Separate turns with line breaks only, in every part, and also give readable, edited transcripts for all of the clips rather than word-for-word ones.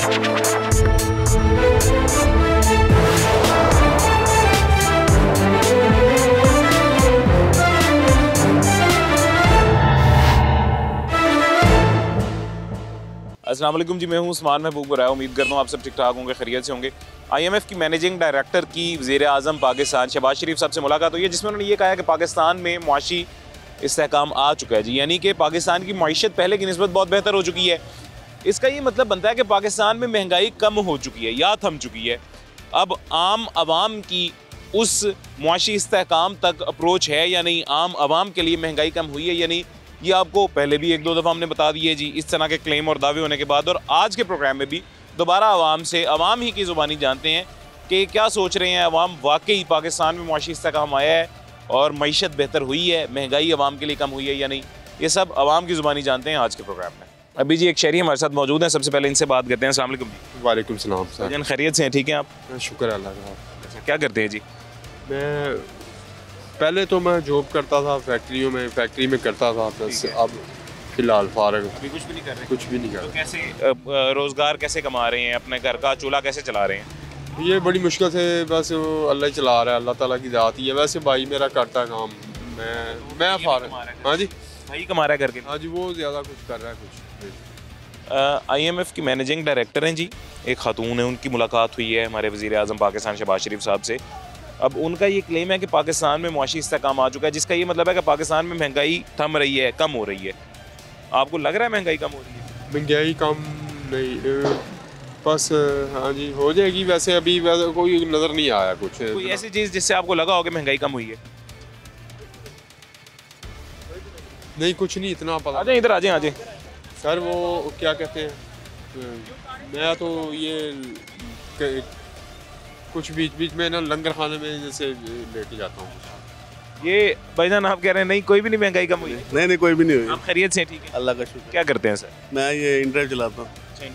अस्सलाम वालेकुम जी, मैं हूं उस्मान महबूब राय। उम्मीद करता हूं आप सब ठीक ठाक होंगे, खैरियत से होंगे। IMF की मैनेजिंग डायरेक्टर की वज़ीर आज़म पाकिस्तान शहबाज शरीफ साहब से मुलाकात हुई है, जिसमें उन्होंने ये कहा है कि पाकिस्तान में मुआशी इस्तेहकाम आ चुका है जी, यानी कि पाकिस्तान की मईशत पहले की निस्बत बहुत बेहतर हो चुकी है। इसका ये मतलब बनता है कि पाकिस्तान में महंगाई कम हो चुकी है या थम चुकी है। अब आम आवाम की उस मुआशी इस्तेहकाम तक अप्रोच है या नहीं, आम आवाम के लिए महंगाई कम हुई है या नहीं, ये आपको पहले भी एक दो दफ़ा हमने बता दिए जी, इस तरह के क्लेम और दावे होने के बाद। और आज के प्रोग्राम में भी दोबारा आवाम ही की ज़ुबानी जानते हैं कि क्या सोच रहे हैं आवाम। वाकई पाकिस्तान में मुआशी इस्तेहकाम आया है और मईशत बेहतर हुई है, महंगाई आवाम के लिए कम हुई है या नहीं, ये सब आवाम की ज़ुबानी जानते हैं आज के प्रोग्राम में। अभी जी एक शहरी हमारे साथ मौजूद हैं, सबसे पहले इनसे बात करते हैं। अस्सलाम वालेकुम जी।
वालेकुम सलाम सर।
जन खैरियत से हैं, ठीक हैं आप?
शुक्र अल्लाह का।
क्या करते हैं जी?
मैं पहले तो मैं जॉब करता था फैक्ट्री में करता था, बस अब फिलहाल फारग।
अभी कुछ भी नहीं कर रहे?
कुछ भी नहीं कर
तो कैसे रोज़गार कैसे कमा रहे हैं, अपने घर का चूल्हा कैसे चला रहे हैं?
ये बड़ी मुश्किल से बस अल्लाह ही चला रहा है, अल्लाह ताला की ज़ात ही है। वैसे भाई मेरा करता है काम, मैं फारग। हाँ जी,
भाई कमा रहा है घर के?
हाँ जी, वो ज़्यादा कुछ कर रहा है कुछ।
IMF की मैनेजिंग डायरेक्टर हैं जी, एक खातून है, उनकी मुलाकात हुई है हमारे वज़ीर आज़म पाकिस्तान शहबाज शरीफ साहब से। अब उनका ये क्लेम है कि पाकिस्तान में मुआशी इस्तेहकाम आ चुका है, जिसका ये मतलब है कि पाकिस्तान में महंगाई थम रही है, कम हो रही है। आपको लग रहा है महंगाई कम हो रही है?
महंगाई कम नहीं, बस हाँ जी हो जाएगी। वैसे अभी वैसे कोई नज़र नहीं आया कुछ,
कोई ऐसी चीज़ जिससे आपको लगा हो कि महंगाई कम हुई है?
नहीं, कुछ नहीं इतना पता।
आ जाए इधर, आ जाए
सर। वो क्या कहते हैं, मैं तो ये कुछ बीच में ना लंगर खाने में जैसे लेके जाता हूँ।
ये भाईजान आप कह रहे हैं नहीं कोई भी नहीं महंगाई कम हुई?
नहीं कोई भी नहीं हुई।
आप खैरियत से? ठीक है,
अल्लाह का शुक्र।
क्या करते हैं सर?
मैं ये इंटरनेट चलाता हूँ।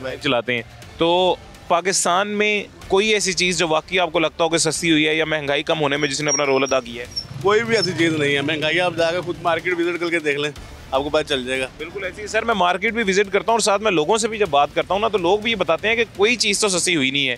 बाइक चलाते हैं। तो पाकिस्तान में कोई ऐसी चीज़ जो वाकई आपको लगता हो कि सस्ती हुई है या महंगाई कम होने में जिसने अपना रोल अदा किया है?
कोई भी ऐसी चीज़ नहीं है। महंगाई आप जाकर खुद मार्केट विजिट करके देख लें, आपको पता चल जाएगा।
बिल्कुल ऐसी है सर, मैं मार्केट भी विजिट करता हूँ और साथ में लोगों से भी जब बात करता हूँ ना, तो लोग भी ये बताते हैं कि कोई चीज़ तो सस्ती हुई नहीं है।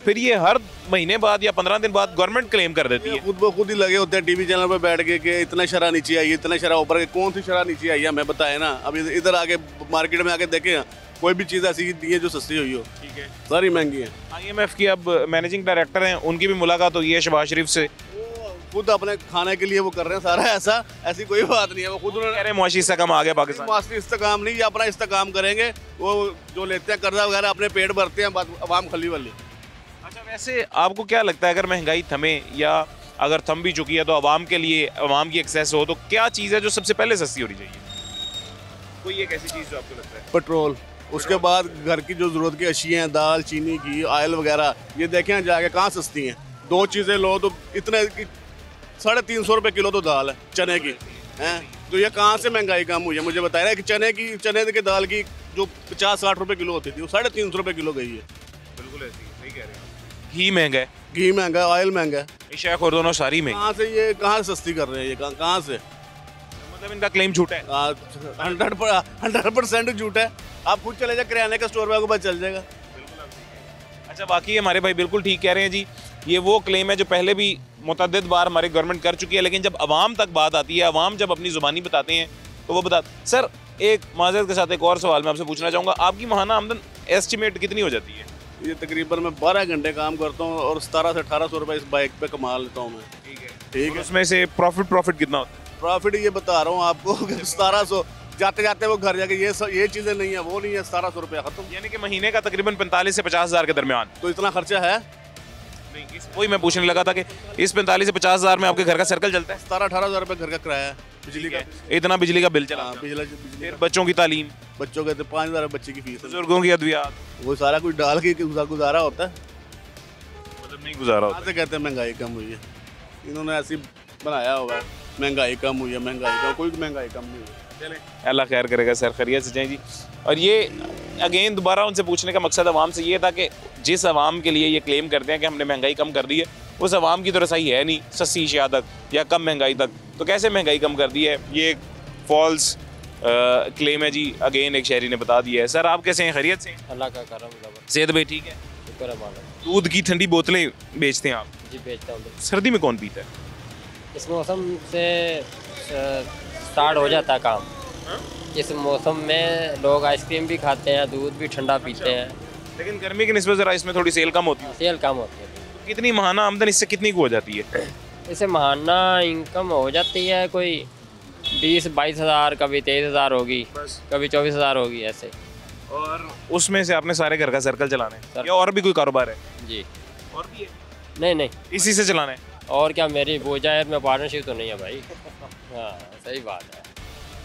फिर ये हर महीने बाद या 15 दिन बाद गवर्नमेंट क्लेम कर देती है।
खुद ब खुद ही लगे होते हैं टीवी चैनल पर बैठ के कि इतना शरह नीचे आई है, इतना शरह ऊपर के। कौन सी शरह नीचे आई है हमें बताए ना। अब इधर आके मार्केट में आके देखें, कोई भी चीज़ ऐसी नहीं है जो सस्ती हुई हो। ठीक है, सारी महंगी है।
IMF की अब मैनेजिंग डायरेक्टर हैं, उनकी भी मुलाकात हुई है शहबाज शरीफ से।
खुद अपने खाने के लिए वो कर रहे हैं सारा, ऐसी कोई बात नहीं है। वो खुद
कह रहे हैं मुआशी इस्तेहकाम आ गया पाकिस्तान।
मुआशी इस्तेहकाम नहीं, ये अपना इस्तेहकाम करेंगे। वो जो लेते हैं कर्जा वगैरह अपने पेट भरते हैं, अवाम खली वाली।
अच्छा, वैसे आपको क्या लगता है अगर महंगाई थमे या अगर थम भी चुकी है तो आवाम के लिए, आवाम की एक्सेस हो, तो क्या चीज़ है जो सबसे पहले सस्ती होनी चाहिए? कोई एक ऐसी चीज़ जो आपको लगता है?
पेट्रोल, उसके बाद घर की जो ज़रूरत की अशियाँ हैं, दाल चीनी घी ऑयल वगैरह, ये देखें जाके कहाँ सस्ती हैं। दो चीज़ें लो तो इतने 350 रुपये किलो तो दाल है चने की हैं। तो ये कहाँ से महंगाई कम हुई है? मुझे बताया ना कि चने की दाल की जो 50-60 रुपये किलो होती थी, वो 350 रुपये किलो गई है।
बिल्कुल ऐसी है, सही कह रहे हैं। घी महंगा है,
घी महंगा है, ऑयल महंगा है।
शेख और दोनों सारी में
कहाँ से ये कहाँ सस्ती कर रहे हैं? ये कहाँ से?
मतलब इनका क्लेम झूठा है।
100% झूठ है। आप खुद चले जाए किराने का स्टोर पे, आपको पता चल जाएगा।
अच्छा, बाकी हमारे भाई बिल्कुल ठीक कह रहे हैं जी। ये वो क्लेम है जो पहले भी मुतअद्दिद बार हमारी गवर्नमेंट कर चुकी है, लेकिन जब आवाम तक बात आती है, आवाम जब अपनी ज़ुबानी बताते हैं तो वो बता। सर, एक माज़रत के साथ एक और सवाल मैं आपसे पूछना चाहूँगा, आपकी माहाना आमदन एस्टिमेट कितनी हो जाती है?
ये तकरीबन मैं 12 घंटे काम करता हूँ और 1700 से 1800 रुपये इस बाइक पे कमा लेता हूँ मैं। ठीक है।
उसमें से प्रॉफिट कितना होता है?
प्रॉफिट ये बता रहा हूँ आपको 1700। जाते जाते वो घर जाके ये चीज़ें नहीं है, वो नहीं है, 1700 रुपया खत्म।
यानी कि महीने का तकरीबन 45 से 50 हज़ार के दरमियान।
तो इतना खर्चा है
नहीं? वही मैं पूछने लगा था कि इस 45 से 50 हज़ार में आपके घर का सर्कल चलता है?
17-18 हज़ार रुपये घर का किराया है, बिजली का।
इतना बिजली का बिल चला?
बिजली।
बच्चों की तालीम,
बच्चों के 5000 बच्चे की फीस,
बुजुर्गों की अद्वियात,
वो सारा कुछ डाल के गुजारा होता है।
मतलब नहीं गुजारा होता।
से कहते हैं महंगाई कम हुई है, इन्होंने ऐसी बनाया हुआ है महंगाई कम हुई है। महंगाई का कोई महंगाई कम नहीं हुई। चले,
अल्लाह खैर करेगा सर, खैरियत से जाएं जी। और ये अगेन दोबारा उनसे पूछने का मकसद आवाम से ये था कि जिस आवाम के लिए ये क्लेम करते हैं कि हमने महंगाई कम कर दी है, उस आवाम की तो रसाई है नहीं सस्ती अशिया तक या कम महंगाई तक, तो कैसे महंगाई कम कर दी है? ये फॉल्स क्लेम है जी। अगेन एक शहरी ने बता दिया है। सर आप कैसे हैं, खैरियत से हैं?
अल्लाह का करम लगा,
सेहत भाई ठीक है?
शुक्र है मालिक।
दूध की ठंडी बोतलें बेचते हैं आप,
जी बेचता हूँ।
सर्दी में कौन पीता है?
इस मौसम से स्टार्ट हो जाता है काम। इस मौसम में लोग आइसक्रीम भी खाते हैं, दूध भी ठंडा पीते हैं।
लेकिन गर्मी की निस्बत ज़रा इसमें थोड़ी सेल कम होती है।
सेल कम होती है।
कितनी महाना आमदन इससे कितनी को हो जाती है?
इससे महाना इनकम हो जाती है कोई 20-22 हज़ार, कभी 23 हज़ार होगी, कभी 24 हज़ार होगी ऐसे।
और उसमें से आपने सारे घर का सर्कल चलाना है
सर।
या और भी कोई कारोबार है?
जी
और भी है?
नहीं नहीं,
इसी से चलाना है?
और क्या, मेरी बोजायर में पार्टनरशिप तो नहीं है भाई। हाँ सही बात है।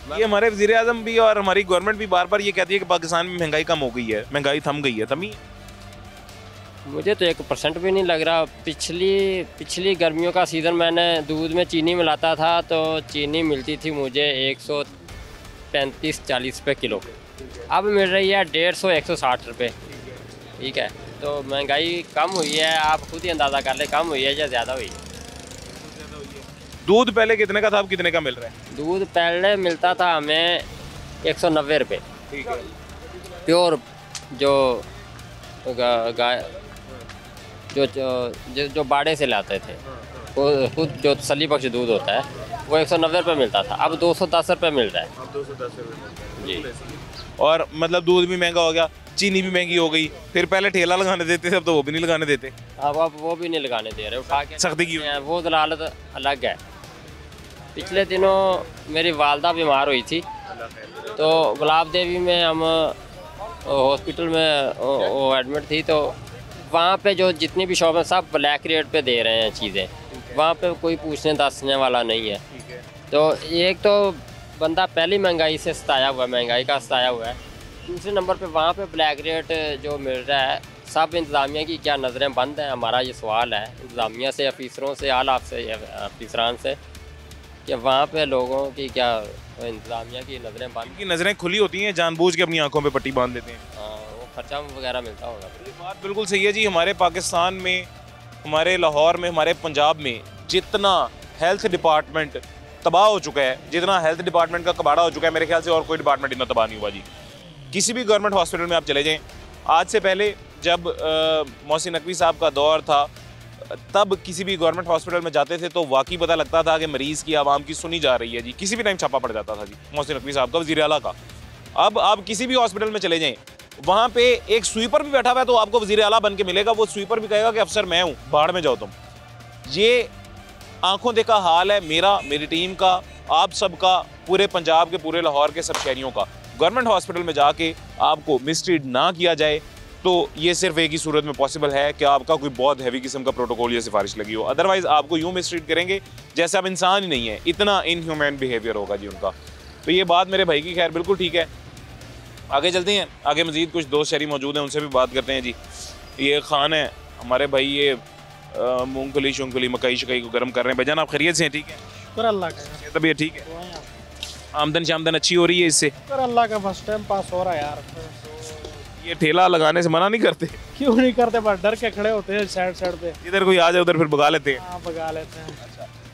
ये हमारे वज़ीर आज़म भी और हमारी गवर्नमेंट भी बार बार ये कहती है कि पाकिस्तान में महंगाई कम हो गई है, महंगाई थम गई है। थमी?
मुझे तो 1% भी नहीं लग रहा। पिछली गर्मियों का सीज़न मैंने दूध में चीनी मिलाता था तो चीनी मिलती थी मुझे 135-40 रुपये किलो, अब मिल रही है 150-160 रुपये। ठीक है, तो महंगाई कम हुई है, आप खुद ही अंदाज़ा कर ले कम हुई है या ज़्यादा हुई है।
दूध पहले कितने का था, अब कितने का मिल रहा है?
दूध पहले मिलता था हमें 190 रुपये
ठीक है।
प्योर, जो गाय जो बाड़े से लाते थे, वो खुद जो तसल्ली बख्श दूध होता है वो 190 रुपये मिलता था, अब 210 रुपये मिल रहा है।
अब 210 रुपये
जी।
और मतलब दूध भी महंगा हो गया, चीनी भी महंगी हो गई, फिर पहले ठेला लगाने देते थे, अब तो वो भी नहीं लगाने देते।
अब आप वो भी नहीं लगाने दे रहे, उठा के
सख्ती की
हैं, वो दलालत अलग है। पिछले दिनों मेरी वालदा बीमार हुई थी तो गुलाब देवी में हम हॉस्पिटल में वो एडमिट थी, तो वहाँ पे जो जितनी भी शॉप हैं सब ब्लैक रेट पे दे रहे हैं चीज़ें, वहाँ पे कोई पूछने दासने वाला नहीं है। तो एक तो बंदा पहली महंगाई से सताया हुआ है, महंगाई का सताया हुआ है। दूसरे नंबर पे वहाँ पे ब्लैक रेट जो मिल रहा है, सब इंतज़ामिया की क्या नज़रें बंद हैं? हमारा ये सवाल है इंतज़ामिया से, अफीसरों से, आला से, अफीसरान से, कि वहाँ पे लोगों की क्या इंतज़ामिया की नज़रें बंद,
की नज़रें खुली होती हैं, जानबूझ के अपनी आंखों पे पट्टी बांध देते हैं।
वो खर्चा वगैरह मिलता होगा।
ये बात बिल्कुल सही है जी। हमारे पाकिस्तान में, हमारे लाहौर में, हमारे पंजाब में जितना हेल्थ डिपार्टमेंट तबाह हो चुका है, जितना हेल्थ डिपार्टमेंट का कबाड़ा हो चुका है, मेरे ख्याल से और कोई डिपार्टमेंट इतना तबाह नहीं हुआ जी। किसी भी गवर्नमेंट हॉस्पिटल में आप चले जाएँ, आज से पहले जब मोहसिन नकवी साहब का दौर था, तब किसी भी गवर्नमेंट हॉस्पिटल में जाते थे तो वाकई पता लगता था कि मरीज़ की, आवाम की सुनी जा रही है जी। किसी भी टाइम छापा पड़ जाता था जी मोहसिन नकवी साहब का, वज़ीर आला का। अब आप किसी भी हॉस्पिटल में चले जाएं, वहाँ पे एक स्वीपर भी बैठा हुआ है तो आपको वज़ीर आला बन के मिलेगा। वो स्वीपर भी कहेगा कि अफसर मैं हूँ, बाहर में जाओ तुम। ये आंखों देखा हाल है मेरा, मेरी टीम का, आप सबका, पूरे पंजाब के, पूरे लाहौर के सब शहरियों का। गवर्नमेंट हॉस्पिटल में जाके आपको मिसट्रीट ना किया जाए तो ये सिर्फ एक ही सूरत में पॉसिबल है कि आपका कोई बहुत हैवी किस्म का प्रोटोकॉल या सिफारिश लगी हो। अदरवाइज़ आपको यूँ मिसट्रीट करेंगे जैसे आप इंसान ही नहीं है, इतना इनह्यूमन बिहेवियर होगा जी उनका। तो ये बात मेरे भाई की खैर बिल्कुल ठीक है। आगे चलते हैं, आगे मज़ीद कुछ दोस्त शहरी मौजूद हैं, उनसे भी बात करते हैं जी। ये खान है हमारे भाई, ये मूंगफली शूंगफली मकई शकई को गर्म कर रहे हैं। भाईजान आप खैरियत से हैं? ठीक है,
शुक्र अल्लाह का।
तबीयत ठीक है? आमदन शामदन अच्छी हो रही है इससे?
शुक्र अल्लाह का, बस टाइम पास हो रहा है यार।
ये ठेला लगाने से मना नहीं करते?
क्यों नहीं करते, बस डर के खड़े होते हैं साइड साइड पे।
इधर कोई आ जाए उधर फिर भगा लेते हैं।
हाँ भगा लेते हैं।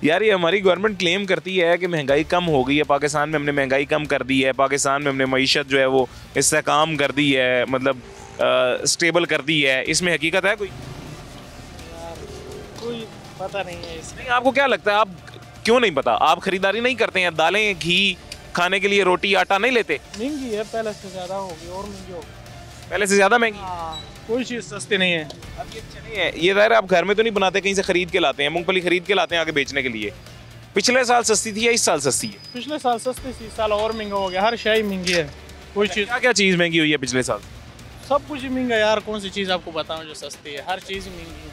यार ये हमारी गवर्नमेंट क्लेम करती है कि महंगाई कम हो गई है पाकिस्तान में, हमने महंगाई कम कर दी है, पाकिस्तान में हमने मईशत जो है वो इस्तेहकाम कर दी है, मतलब स्टेबल कर दी है। इसमें हकीकत है कोई?
यार कोई पता नहीं है इसमें।
नहीं, आपको क्या लगता है, आप क्यों नहीं पता? आप खरीदारी नहीं करते हैं? दालें, घी, खाने के लिए रोटी, आटा नहीं लेते?
महंगी है, पहले से ज़्यादा होगी और महंगी होगी।
पहले से ज़्यादा महंगी?
हाँ, कोई चीज़ सस्ती नहीं है।
अब ये चलिए, ये ज़ाहिर है आप घर में तो नहीं बनाते, कहीं से खरीद के लाते हैं, मूंगफली खरीद के लाते हैं आगे बेचने के लिए। पिछले साल सस्ती थी या इस साल सस्ती है?
पिछले साल सस्ती थी, इस साल और महंगा हो गया। हर शय महंगी है। कोई चीज़,
क्या क्या चीज़ महंगी हुई है पिछले साल?
सब कुछ ही महंगा यार। कौन सी चीज़ आपको बताऊँ जो सस्ती है? हर चीज़ ही महंगी है।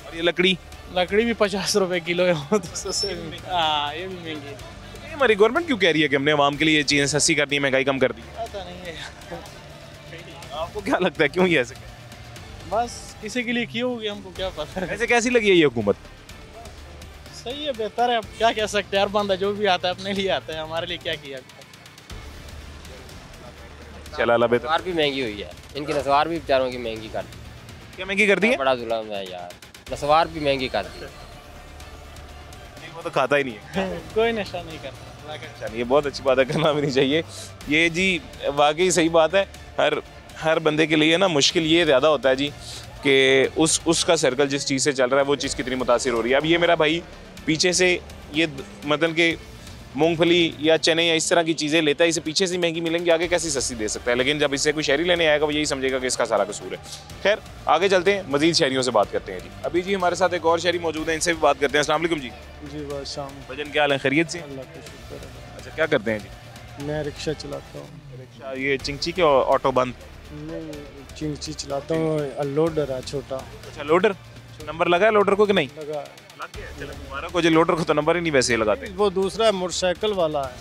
और ये लकड़ी
लकड़ी भी 50 रुपए किलो है, वो तो सस्ते। हाँ, ये भी महंगी है।
ये हमारी गवर्नमेंट क्यों कह रही है कि हमने आवाम के लिए चीज़ें सस्ती कर दी, महंगाई कम कर दी?
पता नहीं है,
आपको क्या लगता है क्यों ये ऐसे?
बस किसी के लिए की होगी, हमको क्या पता है।
ऐसे कैसी लगी है ये हुकूमत?
सही है, बेहतर है। अब क्या कह सकते हैं यार, बंदा जो भी आता है अपने लिए आता है, हमारे लिए क्या किया।
चला ला बेहतर।
नसवार भी महंगी हुई है, इनकी नसवार भी बेचारों की महंगी कर दी।
क्या महंगी कर दी है?
बड़ा जुल्म है यार, नसवार भी महंगी कर दी।
वो तो खाता ही नहीं है।
कोई नशा नहीं करता।
चलिए बहुत अच्छी बात है, करना भी नहीं चाहिए ये जी, वाकई सही बात है। हर बंदे के लिए ना मुश्किल ये ज़्यादा होता है जी कि उसका सर्कल जिस चीज़ से चल रहा है वो चीज़ कितनी मुतासिर हो रही है। अब ये मेरा भाई पीछे से ये मतलब कि मूंगफली या चने या इस तरह की चीज़ें लेता है, इसे पीछे से महंगी मिलेंगी, आगे कैसी सस्ती दे सकता है। लेकिन जब इससे कोई शहरी लेने आएगा वो यही समझेगा कि इसका सारा कसूर है। खैर आगे चलते हैं, मजीद शहरियों से बात करते हैं जी। अभी जी हमारे साथ एक और शहरी मौजूद है, इनसे भी बात करते हैं। अस्सलाम वालेकुम जी।
जी बस शाम
भजन क्या हाल है, खैरियत से?
अल्लाह का शुक्र है।
अच्छा क्या करते हैं जी?
मैं रिक्शा चलाता हूँ।
रिक्शा ये चिंची के ऑटो बंद?
नहीं, चिंची चलाता हूँ, लोडर है छोटा।
अच्छा लोडर, नंबर लगा है लोडर को कि नहीं?
लगा
लग गया, चलो मुबारक हो जी। लोडर को तो नंबर ही नहीं वैसे लगाते।
वो दूसरा मोटरसाइकिल वाला है,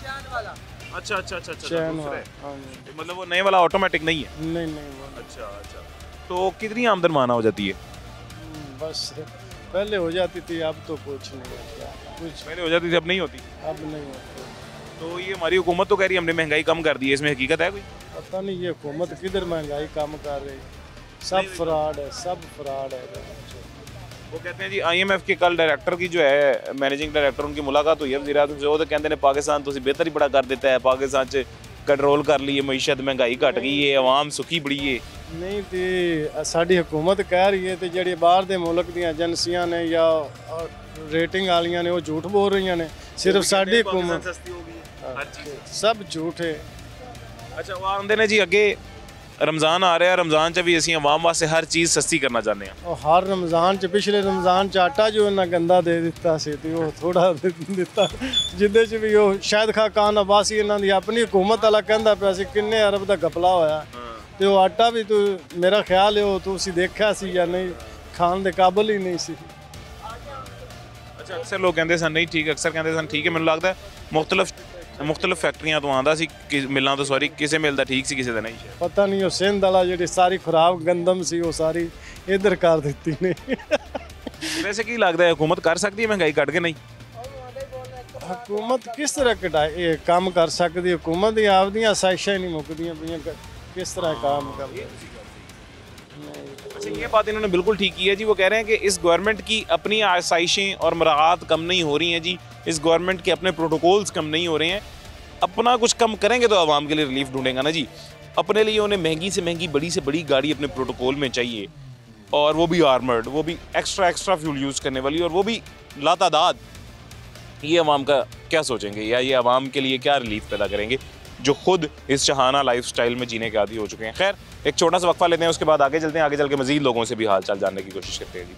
अच्छा अच्छा अच्छा
चैन वाला। हाँ जी।
मतलब वो नए वाला ऑटोमेटिक नहीं है?
नहीं वो
अच्छा अच्छा। तो कितनी आमदन माना हो जाती है?
बस पहले हो जाती थी, अब तो कुछ नहीं है, कुछ
पहले हो जाती थी, अब नहीं होती।
अब नहीं होती।
तो ये हमारी हुकूमत तो कह रही है हमने महंगाई कम कर दी है, इसमें हकीकत है कोई?
पता नहीं ये हुकूमत किधर महंगाई कम कर रही, सब फ्रॉड है, सब फ्रॉड है।
वो कहते हैं जी IMF के कल डायरेक्टर की जो है मैनेजिंग डायरेक्टर उनकी मुलाकात हुई है वज़ीर आज़म से। वो तो कहते हैं पाकिस्तान तो बेहतर ही बड़ा कर देता है, पाकिस्तान से कंट्रोल कर ली है मीशत, महंगाई घट गई है, आवाम सुखी बड़ी है।
नहीं तो साड़ी हुकूमत कह रही है तो जी बाहर के मुल्क दी एजेंसियां ने या रेटिंग वालियां ने वो झूठ बोल रही ने, सिर्फ साड़ी हुकूमत सब झूठ है।
अच्छा वो आंदे ने जी अगे रमज़ान आ रहा है, रमज़ान च भी असीं आवाम वास्ते हर चीज़ सस्ती करना चाहते हैं।
और हर रमज़ान च पिछले रमज़ान च आटा जो इन्ना गंदा दे दिता सी ते वो थोड़ा दिता जिदे च भी वो शायद खान अब्बासी इन्हां दी अपनी हुकूमत वाला कहंदा पिया सी किन्ने अरब दा घपला होया ते वो आटा भी तू मेरा ख्याल है वो तुसी देखा सी या नहीं, खान दे काबिल ही नहीं सी।
अच्छा अक्सर लोग कहते सन नहीं ठीक, अक्सर कहते सन ठीक है। मैनूं लगदा मुख्तलिफ फैक्ट्रियां तो आंदा सी मिलां तो सॉरी किसे मिलदा ठीक सी किसे दा नहीं।
पता नहीं वो सिंध वाला जी सारी खराब गंदम सी वो सारी इधर कर दिती ने।
वैसे की लगता है हुकूमत कर सकती है महंगाई कट के नहीं?
हुकूमत किस तरह कटाए काम कर सकती है, हुकूमत दी आपदियां साइशां ही नहीं मुकदियां पियां, किस तरह काम कर।
अच्छा ये बात इन्होंने बिल्कुल ठीक की है जी। वो कह रहे हैं कि इस गवर्नमेंट की अपनी आसाइशें और मराहत कम नहीं हो रही हैं जी, इस गवर्नमेंट के अपने प्रोटोकॉल्स कम नहीं हो रहे हैं। अपना कुछ कम करेंगे तो आवाम के लिए रिलीफ ढूंढेगा ना जी। अपने लिए उन्हें महंगी से महंगी बड़ी से बड़ी गाड़ी अपने प्रोटोकॉल में चाहिए, और वो भी आर्मर्ड, वो भी एक्स्ट्रा फ्यूल यूज़ करने वाली, और वो भी लातादाद। ये आवाम का क्या सोचेंगे, या ये आवाम के लिए क्या रिलीफ पैदा करेंगे जो खुद इस शहाना लाइफस्टाइल में जीने के आदी हो चुके हैं। खैर एक छोटा सा वक्फा लेते हैं, उसके बाद आगे चलते हैं, आगे चल के मजीद लोगों से भी हाल चाल जानने की कोशिश करते हैं जी।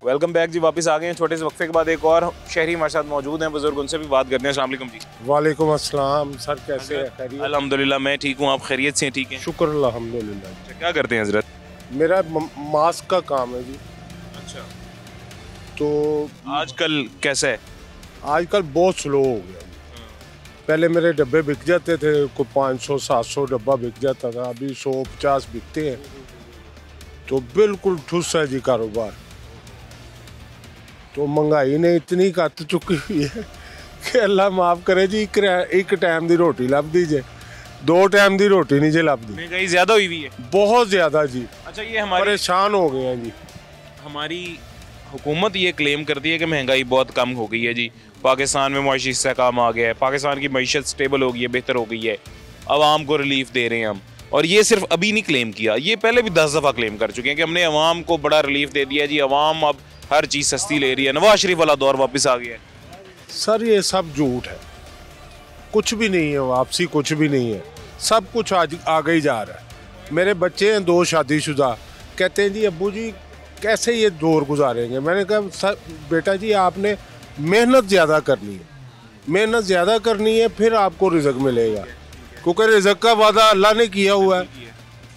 वेलकम बैक जी, वापस आ गए हैं छोटे से वक्फे के बाद। एक और शहरी हमारे साथ मौजूद हैं, बुजुर्ग, उनसे भी बात करते हैं। अस्सलाम वालेकुम जी।
वालेकुम अस्सलाम सर, कैसे हैं? खैरियत?
अल्हम्दुलिल्लाह मैं ठीक हूँ, आप खैरियत से हैं? ठीक है
शुक्र अल्हम्दुलिल्लाह।
अच्छा क्या करते हैं हजरत?
मेरा मास्क का काम है जी।
अच्छा
तो
आजकल कैसा है?
आजकल बहुत स्लो हो गया। पहले मेरे डब्बे बिक जाते थे, को 500-700 डब्बा बिक जाता था, अभी 150 बिकते हैं। तो बिल्कुल ठुस है जी कारोबार। तो महंगाई ने इतनी कट चुकी हुई है कि अल्लाह माफ़ करे जी, एक टाइम की रोटी लभ दी जे, 2 टाइम की रोटी नहीं जे लभदी।
महंगाई ज़्यादा हुई हुई है
बहुत ज़्यादा जी।
अच्छा ये हमारे
परेशान हो गए हैं जी।
हमारी हुकूमत ये क्लेम करती है कि महंगाई बहुत कम हो गई है जी, पाकिस्तान में मुआशी इस्तेहकाम आ गया है, पाकिस्तान की मईशत स्टेबल हो गई है, बेहतर हो गई है, आवाम को रिलीफ दे रहे हैं हम। और ये सिर्फ अभी नहीं क्लेम किया, ये पहले भी 10 दफ़ा क्लेम कर चुके हैं कि हमने आवाम को बड़ा रिलीफ दे दिया जी, आवाम अब हर चीज़ सस्ती ले रही है, नवाज शरीफ वाला दौर वापस आ गया है।
सर ये सब झूठ है, कुछ भी नहीं है, वापसी कुछ भी नहीं है, सब कुछ आज आगे ही जा रहा है। मेरे बच्चे हैं 2 शादीशुदा, कहते हैं जी अब्बू जी कैसे ये दौर गुजारेंगे। मैंने कहा सर बेटा जी आपने मेहनत ज़्यादा करनी है, मेहनत ज़्यादा करनी है, फिर आपको रिज़्क मिलेगा, क्योंकि रिज़्क का वादा अल्लाह ने किया हुआ है,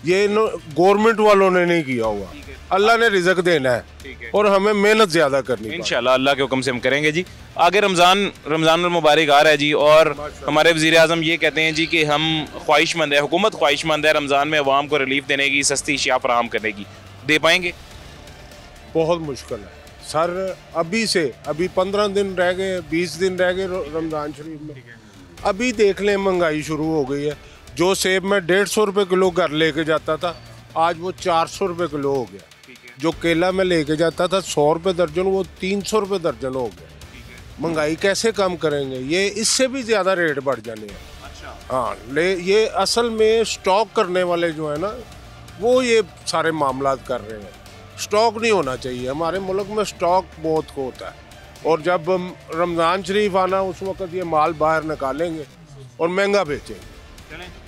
ये गवर्नमेंट वालों ने नहीं किया हुआ। अल्लाह ने रिज़्क देना है और हमें मेहनत ज़्यादा करनी है।
इंशाल्लाह अल्लाह के हुक्म से हम करेंगे जी। आगे रमज़ान मुबारक आ रहा है जी, और हमारे वज़ीर आज़म ये कहते हैं जी कि हम ख्वाहिशमंद है, हुकूमत ख्वाहिशमंद है रमज़ान में आवाम को रिलीफ देने की, सस्ती अशिया फराहम करने की। दे पाएंगे?
बहुत मुश्किल है सर। अभी 15 दिन रह गए, 20 दिन रह गए रमज़ान शरीफ में। अभी देख लें महंगाई शुरू हो गई है। जो सेब मैं 150 रुपये किलो घर लेके जाता था, आज वो 400 रुपये किलो हो गया। जो केला मैं लेके जाता था 100 रुपये दर्जन, वो 300 रुपये दर्जन हो गया। महंगाई कैसे कम करेंगे, ये इससे भी ज़्यादा रेट बढ़ जाने हैं। हाँ, ये असल में स्टॉक करने वाले जो है ना, वो ये सारे मामला कर रहे हैं। स्टॉक नहीं होना चाहिए, हमारे मुल्क में स्टॉक बहुत होता है, और जब रमज़ान शरीफ आना उस वक्त ये माल बाहर निकालेंगे और महंगा बेचेंगे।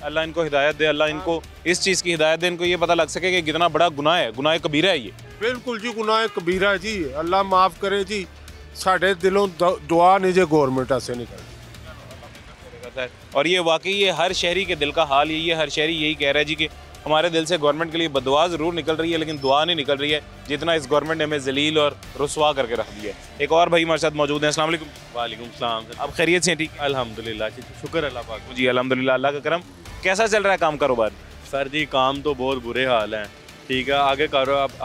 अल्लाह इनको हिदायत दे, अल्लाह इनको इस चीज़ की हिदायत दे, इनको ये पता लग सके कि कितना बड़ा गुनाह है, गुनाह कबीरा है ये।
बिल्कुल जी, गुनाह कबीरा है जी, अल्लाह माफ़ करे जी। साढ़े दिलों दुआ नहीं जे गवर्नमेंट से निकल।
और ये वाकई ये हर शहरी के दिल का हाल यही है, हर शहरी यही कह रहा है जी कि हमारे दिल से गवर्नमेंट के लिए बददुआ ज़रूर निकल रही है, लेकिन दुआ नहीं निकल रही है जितना इस गवर्नमेंट ने हमें जलील और रुसवा करके रख दिया है। एक और भाई हमारे साथ मौजूद हैं। अस्सलाम वालेकुम।
वालेकुम सलाम।
आप खैरियत से हैं? ठीक,
अल्हम्दुलिल्लाह, शुक्र अल्लाह पाक।
जी अल्हम्दुलिल्लाह, अल्लाह का करम। कैसा चल रहा है काम कारोबार?
सर जी काम तो बहुत बुरे हाल हैं, ठीक है।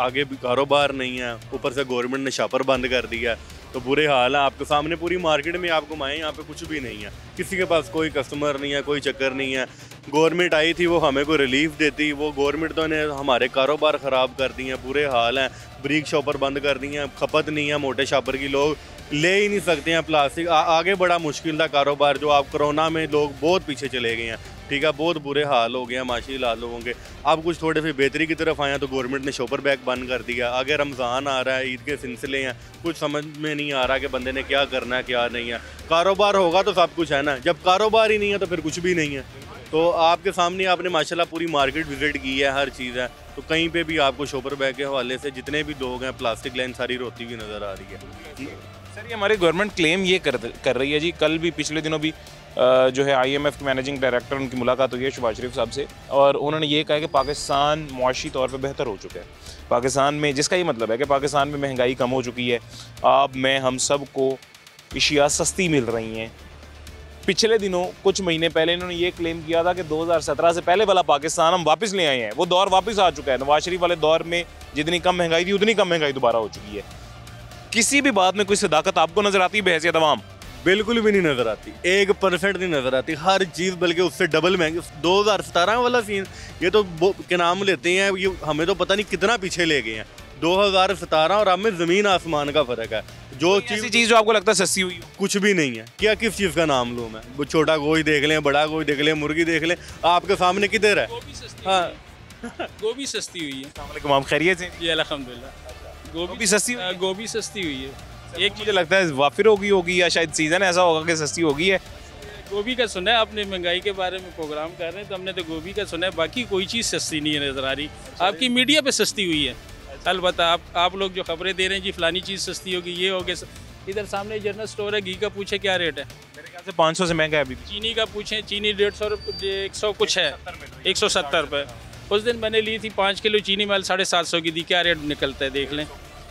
आगे भी कारोबार नहीं है, ऊपर से गवर्नमेंट ने शापर बंद कर दिया है, तो बुरे हाल है। आपके सामने पूरी मार्केट में आप घुमाएं, यहाँ पे कुछ भी नहीं है, किसी के पास कोई कस्टमर नहीं है, कोई चक्कर नहीं है। गवर्नमेंट आई थी, वो हमें कोई रिलीफ देती, वो गवर्नमेंट तो ने हमारे कारोबार ख़राब कर दिए हैं, बुरे हाल हैं। ब्रिक शॉपर बंद कर दिए हैं, खपत नहीं है मोटे शॉपर की, लोग ले ही नहीं सकते हैं प्लास्टिक। आगे बड़ा मुश्किल था कारोबार, जो आप कोरोना में लोग बहुत पीछे चले गए हैं, ठीक है। बहुत बुरे हाल हो गए हैं माशाल्लाह लोगों के। अब कुछ थोड़े से बेहतरी की तरफ आए हैं तो गवर्नमेंट ने शॉपर बैग बंद कर दिया। आगे रमज़ान आ रहा है, ईद के सिलसिले हैं, कुछ समझ में नहीं आ रहा कि बंदे ने क्या करना है क्या नहीं है। कारोबार होगा तो सब कुछ है ना, जब कारोबार ही नहीं है तो फिर कुछ भी नहीं है। तो आपके सामने आपने माशाल्लाह पूरी मार्केट विजिट की है, हर चीज़ है, तो कहीं पे भी आपको शॉपर बैग के हवाले से जितने भी लोग हैं, प्लास्टिक लाइन सारी रोती हुई नज़र आ रही है।
सर ये हमारी गवर्नमेंट क्लेम ये कर रही है जी, कल भी पिछले दिनों भी जो है IMF के मैनेजिंग डायरेक्टर, उनकी मुलाकात हुई है शहबाज शरीफ साहब से, और उन्होंने ये कहा कि पाकिस्तान मुआशी तौर पे बेहतर हो चुका है। पाकिस्तान में, जिसका ये मतलब है कि पाकिस्तान में महंगाई कम हो चुकी है, आप में हम सब को अशिया सस्ती मिल रही हैं। पिछले दिनों कुछ महीने पहले इन्होंने ये क्लेम किया था कि 2017 से पहले वाला पाकिस्तान हम वापस ले आए हैं, वो दौर वापस आ चुका है। नवाज शरीफ वाले दौर में जितनी कम महंगाई थी उतनी कम महंगाई दोबारा हो चुकी है। किसी भी बात में कोई सदाकत आपको नजर आती है बहैसियत अवाम?
बिल्कुल भी नहीं नज़र आती, 1% नहीं नज़र आती, हर चीज़ बल्कि उससे डबल महंगी। 2017 वाला सीन, ये तो के नाम लेते हैं, ये हमें तो पता नहीं कितना पीछे ले गए हैं। 2017 और अब में ज़मीन आसमान का फ़र्क है। जो
चीज़ जो आपको लगता है सस्ती हुई,
कुछ भी नहीं है। क्या किस चीज़ का नाम लूँ मैं? वो छोटा गोश्त देख लें, बड़ा गोश्त देख लें, मुर्गी देख लें, आपके सामने किधर है? हाँ,
गोभी सस्ती हुई है।
अस्सलाम, आप खैरियत से?
जी अल्हम्दुलिल्लाह।
गोभी सस्ती,
गोभी सस्ती हुई है।
एक मुझे लगता है वाफिर होगी या शायद सीज़न ऐसा होगा कि सस्ती होगी है।
गोभी का सुना है आपने, महंगाई के बारे में प्रोग्राम कर रहे हैं तो हमने तो गोभी का सुना है, बाकी कोई चीज़ सस्ती नहीं है नज़र आ रही। आपकी मीडिया पे सस्ती हुई है, अलबत्ता आप लोग जो खबरें दे रहे हैं जी फलानी चीज़ सस्ती होगी, ये होगी। इधर सामने जनरल स्टोर है, घी का पूछे क्या रेट है?
मेरे ख्याल से 500 से महंगा है अभी।
चीनी का पूछें, चीनी 150 100 कुछ है, 170 रुपये। उस दिन मैंने ली थी 5 किलो चीनी, मैल 750 की दी, क्या रेट निकलता है देख लें।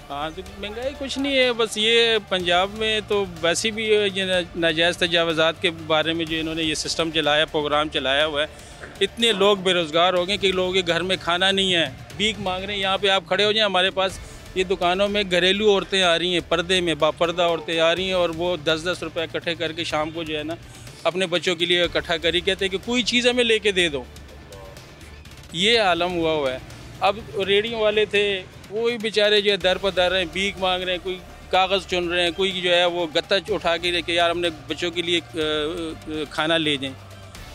हाँ, तो महंगाई कुछ नहीं है, बस ये पंजाब में तो वैसे भी नाजायज़ तजावज़ात के बारे में जो इन्होंने ये सिस्टम चलाया, प्रोग्राम चलाया हुआ है, इतने लोग बेरोज़गार हो गए कि लोगों के घर में खाना नहीं है, भीख मांग रहे हैं। यहाँ पे आप खड़े हो जाएं, हमारे पास ये दुकानों में घरेलू औरतें आ रही हैं, पर्दे में बापर्दा औरतें आ रही हैं, और वो 10-10 रुपये इकट्ठे करके शाम को जो है ना अपने बच्चों के लिए इकट्ठा करी, कहते हैं कि कोई चीज़ हमें लेके दे दो। ये आलम हुआ है। अब रेडियो वाले थे, वो ही बेचारे जो है दर पर दर रहे हैं, भीख मांग रहे हैं, कोई कागज़ चुन रहे हैं, कोई जो है वो गत्ता उठा के लेके यार हमने बच्चों के लिए खाना ले जाएं।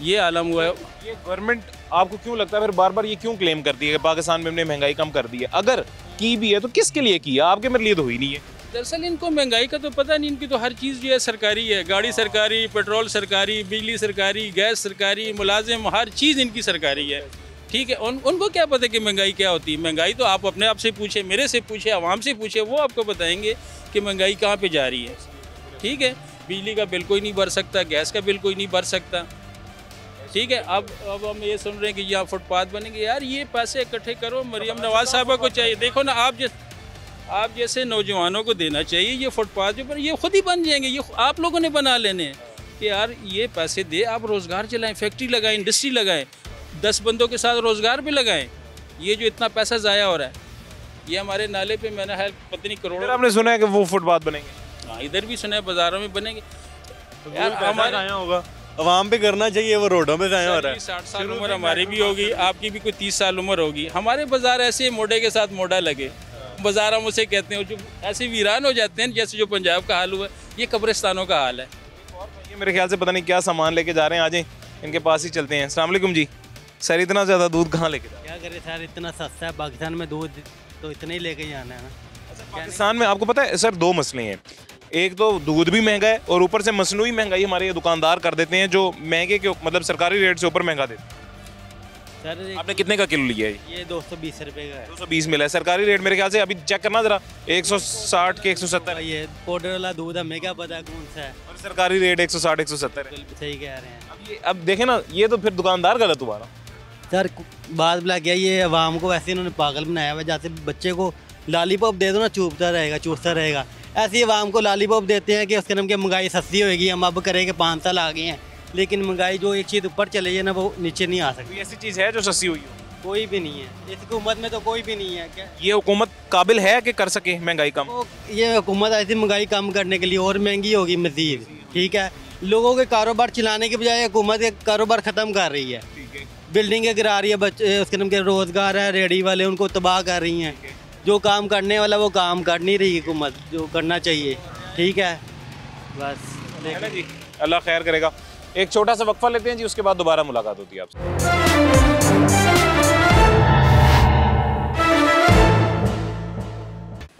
ये आलम हुआ है।
ये गवर्नमेंट आपको क्यों लगता है फिर बार बार ये क्यों क्लेम करती है कि पाकिस्तान में हमने महंगाई कम कर दी है? अगर की भी है तो किसके लिए की है? आपके मेरे लिए तो हुई नहीं है।
दरअसल इनको महंगाई का तो पता नहीं, इनकी तो हर चीज़ जो है सरकारी है, गाड़ी सरकारी, पेट्रोल सरकारी, बिजली सरकारी, गैस सरकारी, मुलाजिम, हर चीज़ इनकी सरकारी है। ठीक है, उनको क्या पता कि महंगाई क्या होती है? महंगाई तो आप अपने आप से पूछे, मेरे से पूछे, आवाम से पूछे, वो आपको बताएंगे कि महंगाई कहाँ पे जा रही है। ठीक है, बिजली का बिल कोई नहीं भर सकता, गैस का बिल कोई नहीं भर सकता। ठीक है, अब हम ये सुन रहे हैं कि यहाँ फुटपाथ बनेंगे। यार ये पैसे इकट्ठे करो, मरियम नवाज साहबा को चाहिए। देखो ना, आप जैसे नौजवानों को देना चाहिए ये फुटपाथ जो पर, ये खुद ही बन जाएंगे, ये आप लोगों ने बना लेने हैं कि यार ये पैसे दे, आप रोज़गार चलाएं, फैक्ट्री लगाएं, इंडस्ट्री लगाएं, 10 बंदों के साथ रोज़गार भी लगाएं। ये जो इतना पैसा ज़ाया हो रहा है, ये हमारे नाले पे मैंने है पता नहीं करोड़।
आपने सुना है कि वो फुटपाथ बनेंगे?
हाँ, इधर भी सुना है, बाज़ारों में बनेंगे।
यार हमारा आया होगा, आवाम पे करना चाहिए, वो रोडों पे जाया हो रहा है।
60 साल उम्र हमारी भी होगी, आपकी भी कोई 30 साल उम्र होगी। हमारे बाज़ार ऐसे मोढ़े के साथ मोढ़ा लगे, बाजार हम उसे कहते हैं, जो ऐसे वीरान हो जाते हैं जैसे जो पंजाब का हाल हुआ, ये कब्रिस्तानों का हाल है।
ये मेरे ख्याल से पता नहीं क्या सामान लेके जा रहे हैं, आ जाएं इनके पास ही चलते हैं। अस्सलाम वालेकुम जी। सर इतना ज़्यादा दूध कहाँ लेके जा रहे हैं?
क्या करें सर, इतना सस्ता है पाकिस्तान में दूध, तो इतने ही लेके जाना है ना।
पाकिस्तान में आपको पता है सर दो मसले हैं, एक तो दूध भी महंगा है और ऊपर से मसनूई महंगाई हमारे ये दुकानदार कर देते हैं, जो महंगे के मतलब सरकारी रेट से ऊपर महंगा देते हैं।
सर
आपने कितने का किलो लिया है?
ये 220 रुपए का है।
220 मिला है, सरकारी रेट मेरे ख्याल से अभी चेक करना जरा 160 के 170।
ये पाउडर वाला दूध हमें क्या पता कौन सा है,
और सरकारी रेट 160 170 है।
सही कह रहे हैं।
अब देखें ना, ये तो फिर दुकानदार गलत हुआ ना
सर। बात लग गया, ये अवाम को वैसे इन्होंने पागल बनाया हुआ है। जैसे बच्चे को लॉलीपॉप दे दो ना, चूसता रहेगा। ऐसे ही अवाम को लॉलीपॉप देते हैं कि उसके नाम की महंगाई सस्ती होएगी, हम अब करेंगे 5 साल आ गए हैं, लेकिन महंगाई जो एक चीज़ ऊपर चले जाए ना, वो नीचे नहीं आ सकती।
कोई ऐसी चीज़ है जो सस्ती हुई हो?
कोई भी नहीं है इस हुकूमत में, तो कोई भी नहीं है। क्या
ये हुकूमत काबिल है कि कर सके महंगाई कम?
तो ये हुकूमत ऐसी महंगाई कम करने के लिए और महंगी होगी मज़ीद, ठीक है। लोगों के कारोबार चलाने के बजाय हुकूमत के कारोबार ख़त्म कर रही है, बिल्डिंगें गिरा रही है, बच्चे उसके नाम के रोज़गार है, रेडी वाले उनको तबाह कर रही हैं। जो काम करने वाला वो काम कर नहीं रही हुकूमत, जो करना चाहिए, ठीक है। बस
है ना जी, अल्लाह खैर करेगा। एक छोटा सा वक्फा लेते हैं जी, उसके बाद दोबारा मुलाकात होती है आपसे।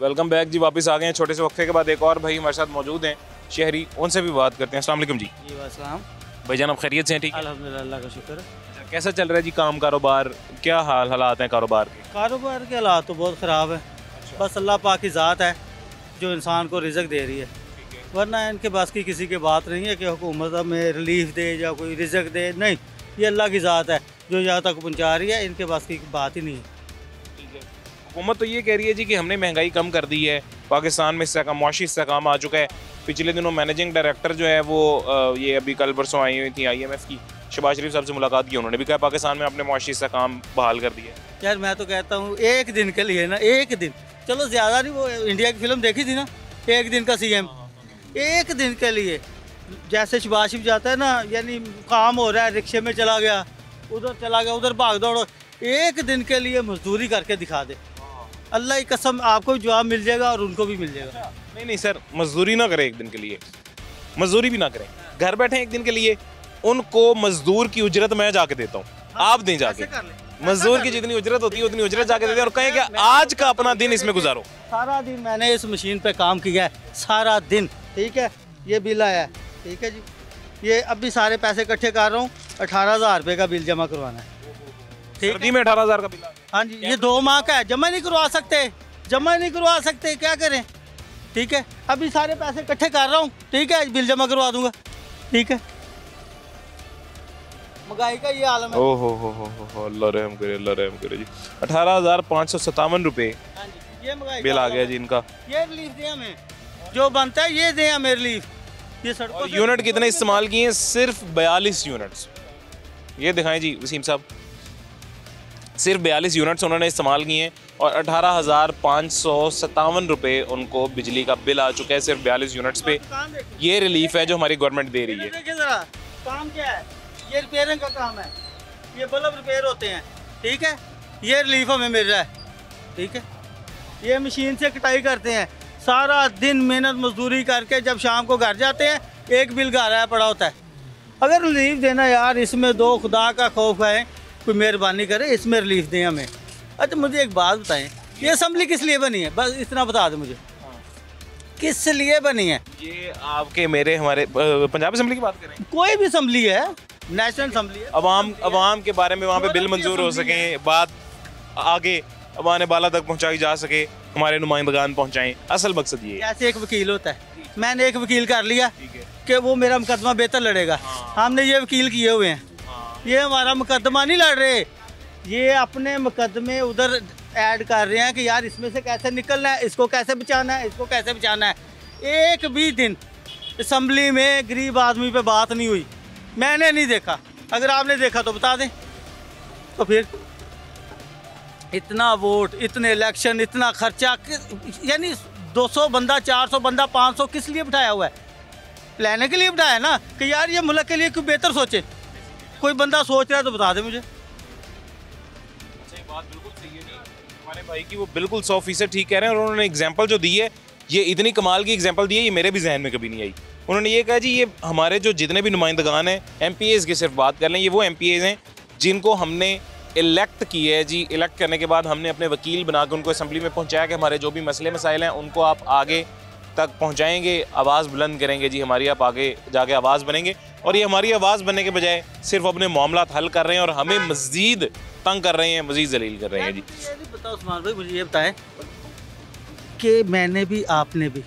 वेलकम बैक जी, वापस आ गए हैं छोटे से वक्फे के बाद। एक और भाई हमारे साथ मौजूद हैं शहरी, उनसे भी बात करते हैं। अस्सलाम वालेकुम जी।
जी वालेकुम।
भाईजान आप खैरियत से हैं? ठीक है
अल्हम्दुलिल्लाह, अल्लाह का शुक्र है।
कैसा चल रहा है जी काम कारोबार, क्या हालात हैं कारोबार के?
कारोबार के हालात तो बहुत ख़राब है। बस अल्लाह पाक की ज़ात है जो इंसान को रिज़्क दे रही है, वरना इनके पास की किसी की बात नहीं है कि हुकूमत हमें रिलीफ दे या कोई रिज़्क दे। नहीं, ये अल्लाह की ज़ात है जो यहाँ तक पहुँचा रही है, इनके पास की बात ही नहीं है।
हुकूमत तो ये कह रही है जी कि हमने महंगाई कम कर दी है, पाकिस्तान में मुआशी इस्तेहकाम आ चुका है। पिछले दिनों मैनेजिंग डायरेक्टर जो है वो ये अभी कल परसों आई हुई थी IMF की, शहबाज शरीफ साहब से मुलाकात की, उन्होंने भी कहा पाकिस्तान में अपने मुआशी इस्तेहकाम बहाल कर दिया।
यार मैं तो कहता हूँ एक दिन के लिए ना, एक दिन, चलो ज़्यादा नहीं, वो इंडिया की फिल्म देखी थी ना, एक दिन का CM, एक दिन के लिए जैसे शहबाज शरीफ जाता है ना, यानी काम हो रहा है, रिक्शे में चला गया, उधर भाग दौड़ो, एक दिन के लिए मजदूरी करके दिखा दे, अल्लाह की कसम आपको भी जवाब मिल जाएगा और उनको भी मिल जाएगा।
नहीं सर, मजदूरी ना करें एक दिन के लिए, मजदूरी भी ना करें, घर बैठे एक दिन के लिए, उनको मजदूर की उजरत मैं जाके देता हूँ, आप दें जाके, मजदूर की जितनी उजरत होती है उतनी उजरत जाके देते हैं और कहें कि आज का अपना दिन इसमें गुजारो।
सारा दिन मैंने इस मशीन पे काम किया है, सारा दिन, ठीक है। ये बिल आया है, ठीक है जी, ये अभी सारे पैसे इकट्ठे कर रहा हूँ, 18,000 रुपये का बिल जमा करवाना है, ठीक है।
में 18,000 का बिल?
हाँ जी, ये 2 माह का है, जमा नहीं करवा सकते, क्या करें, ठीक है। अभी सारे पैसे इकट्ठे कर रहा हूँ, ठीक है, बिल जमा करवा दूंगा, ठीक है। महंगाई का ये आलम है।
ओहो हो, अल्लाह रहम करे जी। 18,557 रुपये
ये महंगाई
बिल आ गया जी इनका।
ये रिलीफ दें हमें, जो बनता है ये दें हमें रिलीफ। ये सड़कों से
यूनिट कितने इस्तेमाल किए हैं? सिर्फ 42 यूनिट्स। ये दिखाएं जी वसीम साहब, सिर्फ 42 यूनिट्स उन्होंने इस्तेमाल किए हैं और 18,557 रुपये उनको बिजली का बिल आ चुका है सिर्फ 42 यूनिट्स पे। ये रिलीफ है जो हमारी गवर्नमेंट दे रही है।
देखिए जरा काम क्या है, ये रिपेयरिंग का काम है, ये बल्ब रिपेयर होते हैं, ठीक है। ये रिलीफ हमें मिल रहा है, ठीक है। ये मशीन से कटाई करते हैं, सारा दिन मेहनत मजदूरी करके जब शाम को घर जाते हैं एक बिल घर आया पड़ा होता है। अगर रिलीफ देना यार, इसमें दो खुदा का खौफ है, कोई मेहरबानी करे इसमें रिलीफ दें हमें। अच्छा मुझे एक बात बताएं, ये असम्बली किस लिए बनी है? बस इतना बता दो मुझे, किस लिए बनी है?
ये आपके मेरे हमारे पंजाब असम्बली की बात करें,
कोई भी असम्बली है, नेशनल असम्बली है,
अवाम के बारे में वहाँ पे बिल मंजूर हो सके, बात आगे अवाने बाला तक पहुँचाई जा सके, हमारे नुमाइंदगान पहुँचाएं, असल मकसद ये।
जैसे एक वकील होता है, मैंने एक वकील कर लिया कि वो मेरा मुकदमा बेहतर लड़ेगा, हमने ये वकील किए हुए हैं, ये हमारा मुकदमा नहीं लड़ रहे, ये अपने मुकदमे उधर ऐड कर रहे हैं कि यार इसमें से कैसे निकलना है, इसको कैसे बचाना है, इसको कैसे बचाना है। एक भी दिन असम्बली में गरीब आदमी पे बात नहीं हुई, मैंने नहीं देखा। अगर आपने देखा तो बता दें। तो फिर इतना वोट, इतने इलेक्शन, इतना खर्चा, यानी 200 बंदा, 400 बंदा, 500 किस लिए बिठाया हुआ है? प्लान के लिए बिठाया ना कि यार ये मुल्क के लिए क्यों बेहतर सोचे। कोई बंदा सोच रहा है तो बता दे मुझे।
बात बिल्कुल सही है जी, हमारे भाई की वो बिल्कुल 100% ठीक कह रहे हैं और उन्होंने एग्जांपल जो दी है ये इतनी कमाल की एग्जांपल दी है, ये मेरे भी जहन में कभी नहीं आई। उन्होंने ये कहा जी ये हमारे जो जितने भी नुमाइंदगान हैं MPAs की सिर्फ बात कर लें, ये वो MPAs हैं जिनको हमने इलेक्ट किया है जी। इलेक्ट करने के बाद हमने अपने वकील बना के उनको असम्बली में पहुँचाया कि हमारे जो भी मसले मसाइल हैं उनको आप आगे तक पहुँचाएँगे, आवाज़ बुलंद करेंगे जी हमारी, आप आगे जाके आवाज़ बनेंगे। और ये हमारी आवाज़ बनने के बजाय सिर्फ अपने मामलात हल कर रहे हैं और हमें मज़ीद तंग कर रहे हैं, मज़ीद जलील कर रहे हैं जी।
बताओ उस्मान भाई, मुझे ये बताएं कि मैंने भी आपने भी,